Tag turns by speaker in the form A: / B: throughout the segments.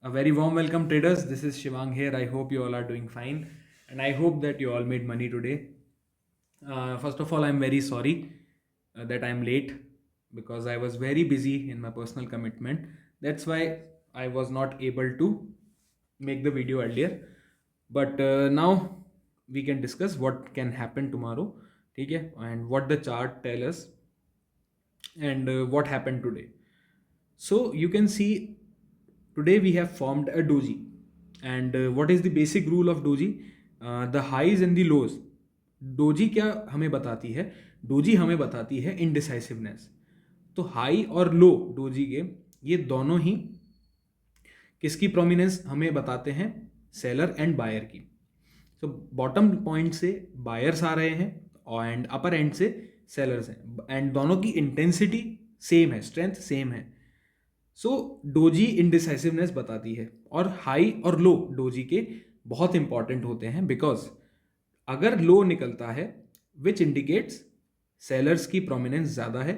A: A very warm welcome, traders. This is Shivang here. I hope you all are doing fine, and I hope that you all made money today. First of all, I'm very sorry that I'm late because I was very busy in my personal commitment. That's why I was not able to make the video earlier. But now we can discuss what can happen tomorrow, okay, and what the chart tell us and what happened today. So you can see today we have formed a doji. And what is the basic rule of doji? The highs and the lows. Doji क्या हमें बताती है? Doji हमें बताती है indecisiveness. तो high और लो doji के ये दोनों ही किसकी प्रोमिनेंस हमें बताते हैं? सेलर एंड बायर की. तो बॉटम पॉइंट से बायर्स आ रहे हैं एंड अपर एंड से सेलर्स हैं एंड दोनों की इंटेंसिटी सेम है, स्ट्रेंथ सेम है. सो डोजी इनडिसाइसिवनेस बताती है और हाई और लो डोजी के बहुत इंपॉर्टेंट होते हैं बिकॉज अगर लो निकलता है विच इंडिकेट्स सेलर्स की प्रोमिनेंस ज़्यादा है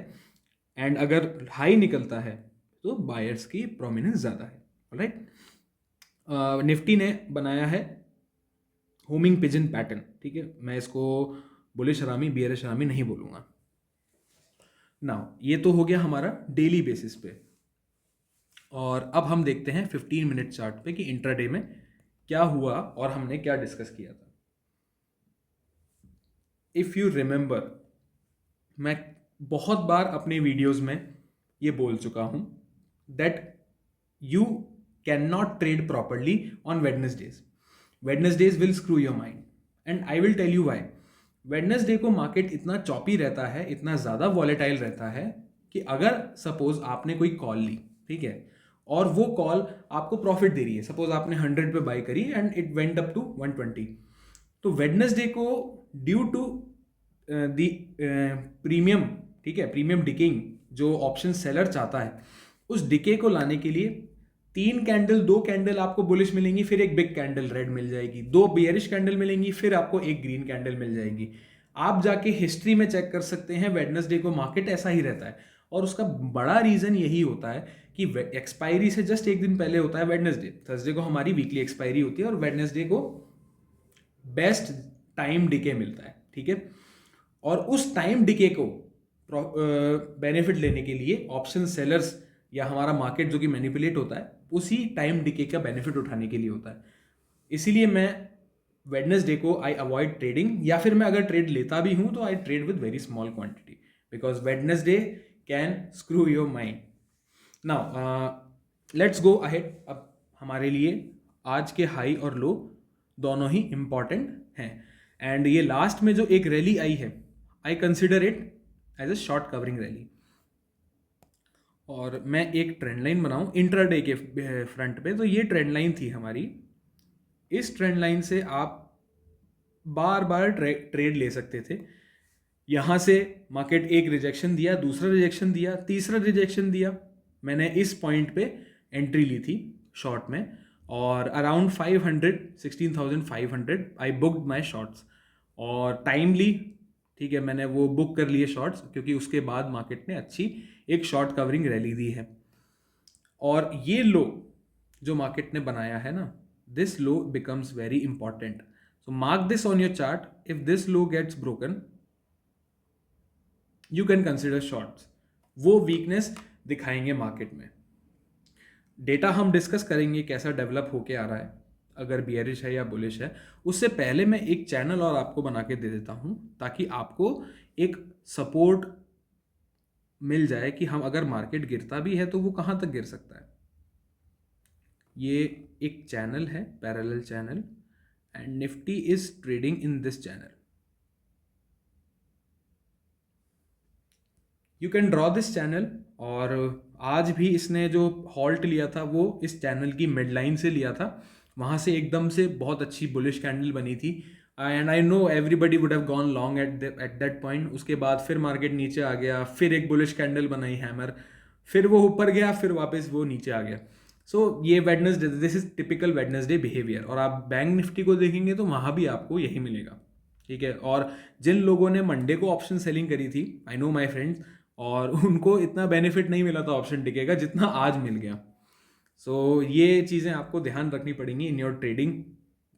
A: एंड अगर हाई निकलता है तो बायर्स की प्रोमिनेंस ज़्यादा है. राइट. निफ्टी ने बनाया है होमिंग पिजन पैटर्न. ठीक है, मैं इसको बुलिश हरामी बियरिश हरामी नहीं बोलूँगा. नाउ ये तो हो गया हमारा डेली बेसिस पे. और अब हम देखते हैं 15 मिनट चार्ट पे कि इंट्राडे में क्या हुआ और हमने क्या डिस्कस किया था. इफ़ यू रिमेंबर, मैं बहुत बार अपने वीडियोस में ये बोल चुका हूं that you can not trade properly on Wednesdays. Wednesdays will screw your mind and I will tell you why. Wednesday को मार्केट इतना चॉपी रहता है, इतना ज़्यादा वॉलेटाइल रहता है कि अगर सपोज आपने कोई कॉल ली, ठीक है, और वो कॉल आपको प्रॉफिट दे रही है, सपोज आपने 100 पे बाई करी and it went up to 120, तो वेडनेसडे को ड्यू टू दी प्रीमियम, ठीक है, प्रीमियम डिकेइंग जो ऑप्शन सेलर चाहता है, उस डिके को लाने के लिए 3 कैंडल, 2 कैंडल आपको बुलिश मिलेंगी, फिर एक बिग कैंडल रेड मिल जाएगी, 2 बियरिश कैंडल मिलेंगी, फिर आपको एक ग्रीन कैंडल मिल जाएगी. आप जाके हिस्ट्री में चेक कर सकते हैं, वेडनेसडे को मार्केट ऐसा ही रहता है. और उसका बड़ा रीजन यही होता है कि एक्सपायरी से जस्ट एक दिन पहले होता है वेडनेसडे. थर्सडे को हमारी वीकली एक्सपायरी होती है और वेडनेसडे को बेस्ट टाइम डिके मिलता है. ठीक है, और उस टाइम डिके को बेनिफिट लेने के लिए ऑप्शन सेलर्स या हमारा मार्केट जो कि मैनिपुलेट होता है उसी टाइम डिके का बेनिफिट उठाने के लिए होता है. इसीलिए मैं वेडनेसडे को आई अवॉइड ट्रेडिंग, या फिर मैं अगर ट्रेड लेता भी हूं तो I trade with very small quantity because Wednesday can screw your mind. Now let's go ahead. अब हमारे लिए आज के हाई और लो दोनों ही इंपॉर्टेंट हैं. एंड ये लास्ट में जो एक रैली आई है, I consider it as a short covering rally. और मैं एक ट्रेंड लाइन बनाऊं इंट्राडे के फ्रंट पे, तो ये ट्रेंड लाइन थी हमारी. इस ट्रेंड लाइन से आप बार बार ट्रेड ले सकते थे. यहाँ से मार्केट एक रिजेक्शन दिया, दूसरा रिजेक्शन दिया, तीसरा रिजेक्शन दिया, मैंने इस पॉइंट पे एंट्री ली थी शॉर्ट में और around 500, 16,500 I booked my shorts और टाइमली. ठीक है, मैंने वो बुक कर लिए शॉर्ट्स क्योंकि उसके बाद मार्केट ने अच्छी एक शॉर्ट कवरिंग रैली दी है. और ये लो जो मार्केट ने बनाया है ना, this low becomes very important. So mark this on your chart. If this low gets broken you can consider shorts. वो वीकनेस दिखाएंगे मार्केट में. डेटा हम डिस्कस करेंगे कैसा डेवलप होके आ रहा है, अगर बियरिश है या बुलिश है. उससे पहले मैं एक चैनल और आपको बना के दे देता हूं ताकि आपको एक सपोर्ट मिल जाए कि हम अगर मार्केट गिरता भी है तो वो कहां तक गिर सकता है. ये एक चैनल है, parallel channel, and Nifty is trading in this channel. You can draw this channel. और आज भी इसने जो हॉल्ट लिया था वो इस चैनल की मिड लाइन से लिया था. वहाँ से एकदम से बहुत अच्छी बुलिश कैंडल बनी थी and I know everybody would have gone long at that point. उसके बाद फिर मार्केट नीचे आ गया, फिर एक बुलिश कैंडल बनाई हैमर, फिर वो ऊपर गया, फिर वापस वो नीचे आ गया. सो ये Wednesday, this is typical Wednesday behaviour. और आप बैंक निफ्टी को देखेंगे तो वहाँ भी आपको यही मिलेगा. ठीक है, और जिन लोगों ने मंडे को ऑप्शन सेलिंग करी थी, आई नो माई फ्रेंड्स, और उनको इतना बेनिफिट नहीं मिला था ऑप्शन टिकेगा जितना आज मिल गया. सो ये चीज़ें आपको ध्यान रखनी पड़ेंगी इन योर ट्रेडिंग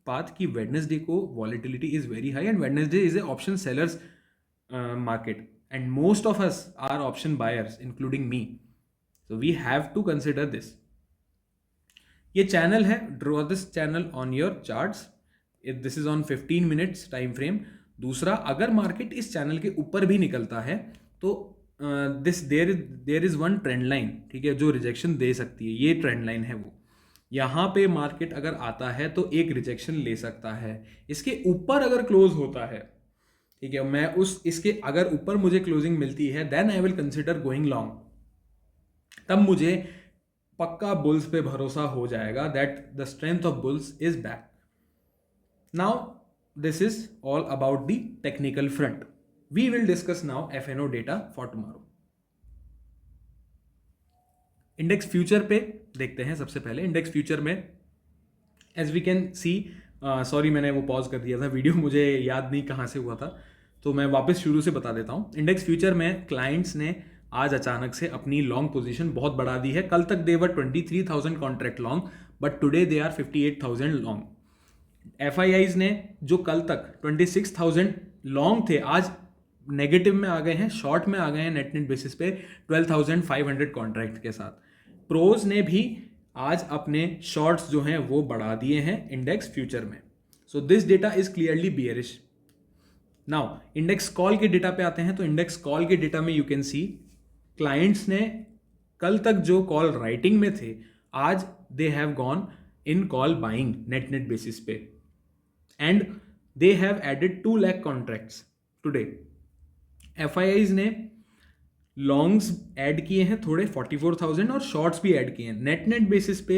A: पाथ कि वेडनेसडे को volatility is very high and Wednesday is A option sellers market and most of us are option buyers including me, so we have to consider this. ये channel है, draw this channel on your charts, this is on 15 minutes time frame. दूसरा, अगर market इस channel के ऊपर भी निकलता है तो this there is one trend line, ठीक है, जो रिजेक्शन दे सकती है. ये ट्रेंड लाइन है वो. यहाँ पे मार्केट अगर आता है तो एक रिजेक्शन ले सकता है. इसके ऊपर अगर क्लोज होता है, ठीक है, मैं इसके अगर ऊपर मुझे क्लोजिंग मिलती है, then I will consider going long. तब मुझे पक्का बुल्स पे भरोसा हो जाएगा that the strength of bulls is back. Now this is all about the technical front. We will discuss now FNO data for tomorrow. Index future पे देखते हैं. सबसे पहले इंडेक्स फ्यूचर में as we can see, sorry मैंने वो pause कर दिया था वीडियो, मुझे याद नहीं कहाँ से हुआ था, तो मैं वापस शुरू से बता देता हूँ. इंडेक्स फ्यूचर में क्लाइंट्स ने आज अचानक से अपनी लॉन्ग पोजीशन बहुत बढ़ा दी है. कल तक they were 23,000 contract long, but today they are 58,000 long. FIIs ने जो कल तक 26,000 लॉन्ग थे, आज नेगेटिव में आ गए हैं, शॉर्ट में आ गए हैं नेट बेसिस पे 12,500 कॉन्ट्रैक्ट के साथ. प्रोज ने भी आज अपने शॉर्ट्स जो हैं वो बढ़ा दिए हैं इंडेक्स फ्यूचर में. So this data is clearly bearish. Now index call के डेटा पे आते हैं. तो इंडेक्स कॉल के डेटा में यू कैन सी क्लाइंट्स ने कल तक जो कॉल राइटिंग में थे, आज they have gone in call buying net basis पे and they have added 2 lakh contracts today. FIIs ने लॉन्ग्स ऐड किए हैं थोड़े 44,000 और शॉर्ट्स भी ऐड किए हैं. नेट बेसिस पे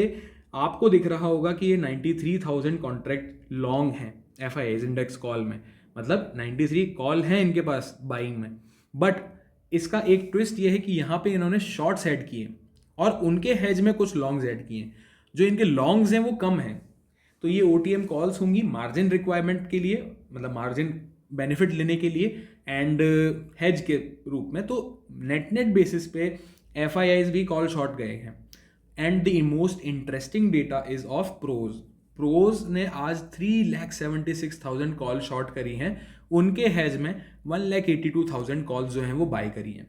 A: आपको दिख रहा होगा कि ये 93,000 कॉन्ट्रैक्ट लॉन्ग हैं FIIs इंडेक्स कॉल में. मतलब 93 कॉल हैं इनके पास बाइंग में. बट इसका एक ट्विस्ट ये है कि यहाँ पे इन्होंने शॉर्ट्स ऐड किए और उनके हेज में कुछ लॉन्ग्स ऐड किए. जो इनके लॉन्ग्स हैं वो कम हैं. तो ये OTM कॉल्स होंगी मार्जिन रिक्वायरमेंट के लिए, मतलब मार्जिन बेनिफिट लेने के लिए एंड हेज के रूप में. तो नेट बेसिस पे FIIs भी कॉल शॉर्ट गए हैं. And the most interesting data is of pros. Pros ने आज 3,76,000 कॉल शॉर्ट करी हैं. उनके हेज में 1,82,000 कॉल्स जो हैं वो बाय करी हैं.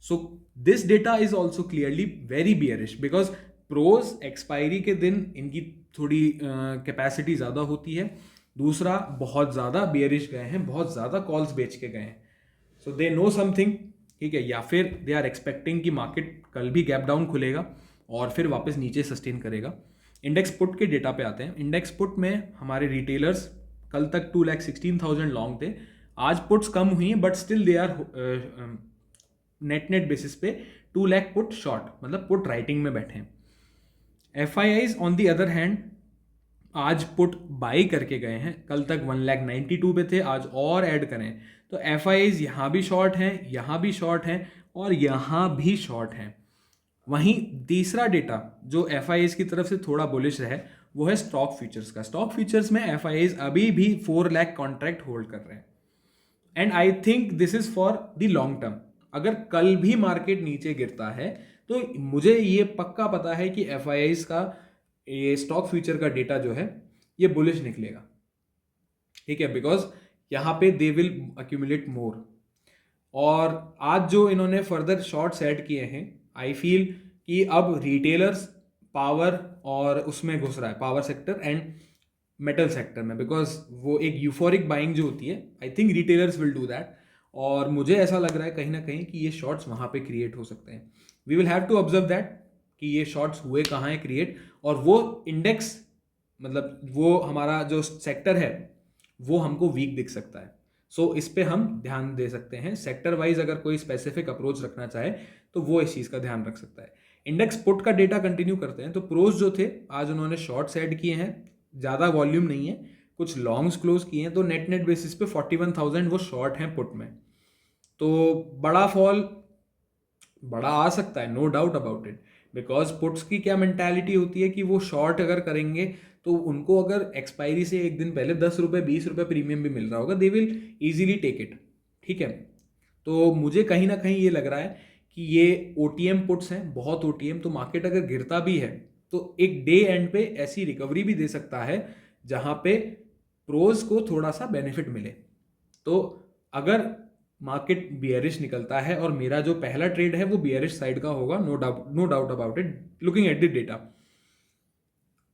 A: So this data is also clearly very bearish because pros expiry के दिन इनकी थोड़ी कैपेसिटी ज़्यादा होती है. दूसरा, बहुत ज़्यादा बियरिश गए हैं, बहुत ज़्यादा कॉल्स बेच के गए हैं. सो दे नो समथिंग, ठीक है, या फिर दे आर एक्सपेक्टिंग कि मार्केट कल भी गैप डाउन खुलेगा और फिर वापस नीचे सस्टेन करेगा. इंडेक्स पुट के डेटा पे आते हैं. इंडेक्स पुट में हमारे रिटेलर्स कल तक 2,16,000 लॉन्ग थे. आज पुट्स कम हुई हैं but still they are net basis पे 2 लाख पुट शॉर्ट, मतलब पुट राइटिंग में बैठे हैं. FIIs on the other hand आज पुट बाई करके गए हैं. कल तक 1,92,000 पे थे, आज और ऐड करें तो FIIs यहाँ भी शॉर्ट हैं, यहाँ भी शॉर्ट हैं और यहाँ भी शॉर्ट हैं. वहीं तीसरा डेटा जो FIIs की तरफ से थोड़ा बुलिश है वो है स्टॉक फ्यूचर्स का. स्टॉक फ्यूचर्स में FIIs अभी भी 4 लाख कॉन्ट्रैक्ट होल्ड कर रहे हैं and I think this is for the long term. अगर कल भी मार्केट नीचे गिरता है तो मुझे ये पक्का पता है कि FIIs का ये स्टॉक फ्यूचर का डेटा जो है ये बुलिश निकलेगा, ठीक है, बिकॉज यहाँ पे दे विल अक्यूमुलेट मोर. और आज जो इन्होंने फर्दर शॉर्ट्स ऐड किए हैं, आई फील कि अब रिटेलर्स पावर और उसमें घुस रहा है, power sector and metal sector में, बिकॉज वो एक यूफोरिक बाइंग जो होती है, I think retailers will do that. और मुझे ऐसा लग रहा है कहीं ना कहीं कि ये शॉर्ट्स वहाँ पे क्रिएट हो सकते हैं. We will have to observe that कि ये शॉर्ट्स हुए कहाँ हैं क्रिएट, और वो इंडेक्स मतलब वो हमारा जो सेक्टर है वो हमको वीक दिख सकता है. सो इस पे हम ध्यान दे सकते हैं. सेक्टर वाइज अगर कोई स्पेसिफिक अप्रोच रखना चाहे तो वो इस चीज़ का ध्यान रख सकता है. इंडेक्स पुट का डेटा कंटिन्यू करते हैं. तो प्रोज जो थे आज उन्होंने शॉर्ट्स ऐड किए हैं, ज़्यादा वॉल्यूम नहीं है, कुछ लॉन्ग्स क्लोज किए हैं. तो नेट बेसिस पे 41,000 वो शॉर्ट हैं पुट में. तो बड़ा फॉल बड़ा आ सकता है, no doubt about it, because puts की क्या मेंटालिटी होती है कि वो शॉर्ट अगर करेंगे तो उनको अगर एक्सपायरी से एक दिन पहले 10 रुपये 20 रुपये प्रीमियम भी मिल रहा होगा, they will easily take it, ठीक है. तो मुझे ना कहीं ये लग रहा है कि ये OTM पुट्स हैं, बहुत OTM. तो मार्केट अगर गिरता भी है तो एक डे एंड पे ऐसी रिकवरी भी दे सकता है जहां पे प्रोज को थोड़ा सा बेनिफिट मिले। तो अगर मार्केट बियरिश निकलता है और मेरा जो पहला ट्रेड है वो बियरिश साइड का होगा, no doubt about it, looking at the data,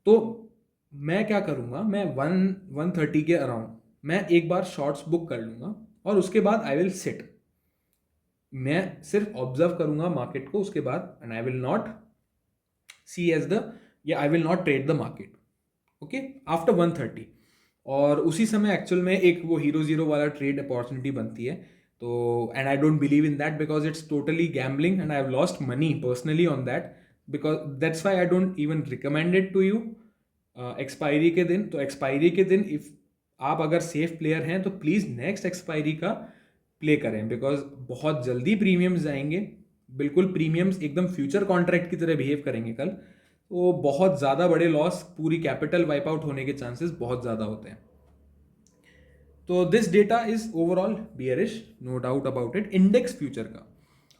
A: तो मैं क्या करूंगा, मैं 130 के अराउंड मैं एक बार शॉर्ट्स बुक कर लूंगा और उसके बाद आई विल सिट, मैं सिर्फ ऑब्जर्व करूंगा मार्केट को उसके बाद, and I will not see as the, या I will not trade the market, okay, after 130। और उसी समय एक्चुअल में एक वो हीरो जीरो वाला ट्रेड अपॉर्चुनिटी बनती है, तो and I don't believe in that because it's totally gambling and I have lost money personally on that, because that's why I don't even recommend it to you expiry के दिन। तो expiry के दिन if आप अगर safe player हैं तो please next expiry का प्ले करें, बिकॉज बहुत जल्दी प्रीमियम्स जाएंगे, बिल्कुल प्रीमियम्स एकदम फ्यूचर कॉन्ट्रैक्ट की तरह बिहेव करेंगे कल, तो बहुत ज़्यादा बड़े लॉस, पूरी कैपिटल वाइप आउट होने के चांसेस बहुत ज़्यादा होते हैं। तो this data is overall bearish, no doubt about it, index future का।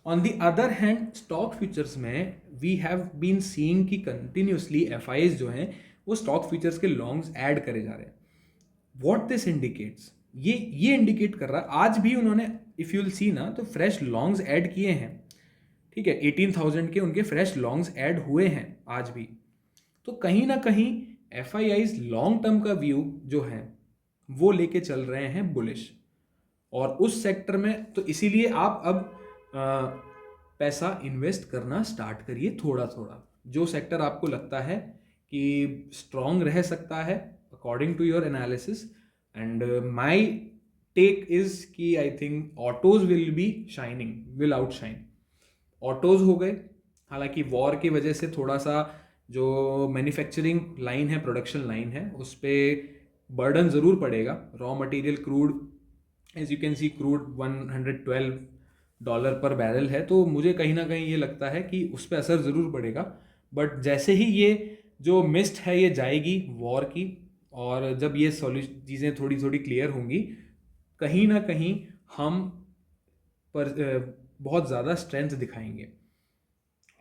A: On the other hand stock futures में वी हैव बीन सीइंग कि कंटिन्यूसली एफआईज जो हैं वो स्टॉक फ्यूचर्स के लॉन्ग्स ऐड करे जा रहे हैं। व्हाट दिस इंडिकेट्स, ये इंडिकेट कर रहा है, आज भी उन्होंने इफ यू विल सी ना तो फ्रेश लॉन्ग्स ऐड किए हैं, ठीक है, 18,000 के उनके फ्रेश लॉन्ग्स ऐड हुए हैं आज भी। तो कहीं ना कहीं F I eyes long term का व्यू जो है वो लेके चल रहे हैं बुलिश, और उस सेक्टर में तो इसीलिए आप अब पैसा इन्वेस्ट करना स्टार्ट करिए थोड़ा थोड़ा, जो सेक्टर आपको लगता है कि स्ट्रॉन्ग रह सकता है according to your analysis. And my take is कि I think autos will be shining, will outshine. Autos हो गए, हालांकि वॉर की वजह से थोड़ा सा जो मैन्युफैक्चरिंग लाइन है, प्रोडक्शन लाइन है, उस पर बर्डन ज़रूर पड़ेगा। Raw material crude, as you can see crude $112 per barrel है, तो मुझे कहीं ना कहीं ये लगता है कि उस पर असर ज़रूर पड़ेगा। बट जैसे ही ये जो मिस्ट है ये जाएगी वॉर की, और जब ये चीज़ें थोड़ी थोड़ी क्लियर होंगी, कहीं ना कहीं हम पर बहुत ज़्यादा स्ट्रेंथ दिखाएंगे।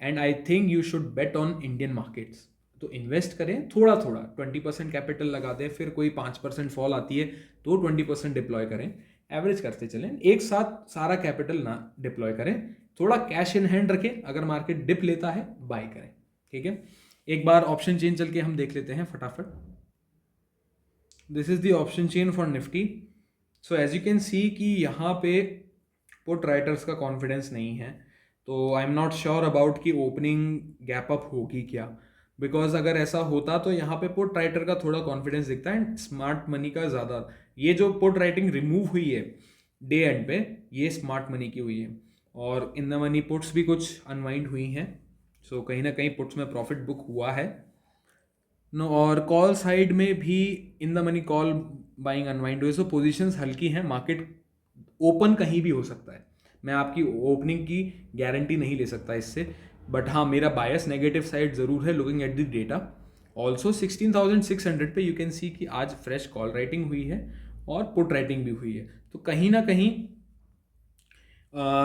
A: And I think you should bet on Indian markets. तो इन्वेस्ट करें थोड़ा थोड़ा, 20% कैपिटल लगा दें, फिर कोई 5% फॉल आती है तो 20% डिप्लॉय करें, एवरेज करते चलें, एक साथ सारा कैपिटल ना डिप्लॉय करें, थोड़ा कैश इन हैंड रखें, अगर मार्केट डिप लेता है बाय करें, ठीक है। एक बार ऑप्शन चेन चल के हम देख लेते हैं फटाफट। This is the option chain for Nifty. So as you can see कि यहाँ पे पुट राइटर्स का कॉन्फिडेंस नहीं है, तो I am not sure about कि ओपनिंग गैप अप होगी क्या, बिकॉज अगर ऐसा होता तो यहाँ पे पुट राइटर का थोड़ा कॉन्फिडेंस दिखता है एंड स्मार्ट मनी का ज़्यादा। ये जो पुट राइटिंग रिमूव हुई है डे एंड पे, ये स्मार्ट मनी की हुई है, और इन द मनी पुट्स भी कुछ अनवाइंड हुई हैं, सो कहीं ना कहीं पुट्स में प्रॉफिट बुक हुआ है नो। और कॉल साइड में भी in the money call buying unwind हुए, सो पोजिशंस हल्की हैं, मार्केट ओपन कहीं भी हो सकता है, मैं आपकी ओपनिंग की गारंटी नहीं ले सकता इससे, बट हाँ मेरा बायस नेगेटिव साइड ज़रूर है looking at the data. Also 16,600 पे यू कैन सी कि आज फ्रेश कॉल राइटिंग हुई है और पुट राइटिंग भी हुई है, तो कहीं ना कहीं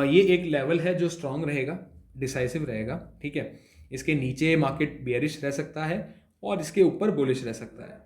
A: ये एक लेवल है जो स्ट्रांग रहेगा, डिसाइसिव रहेगा, ठीक है। इसके नीचे मार्केट बेयरिश रह सकता है और इसके ऊपर बुलिश रह सकता है।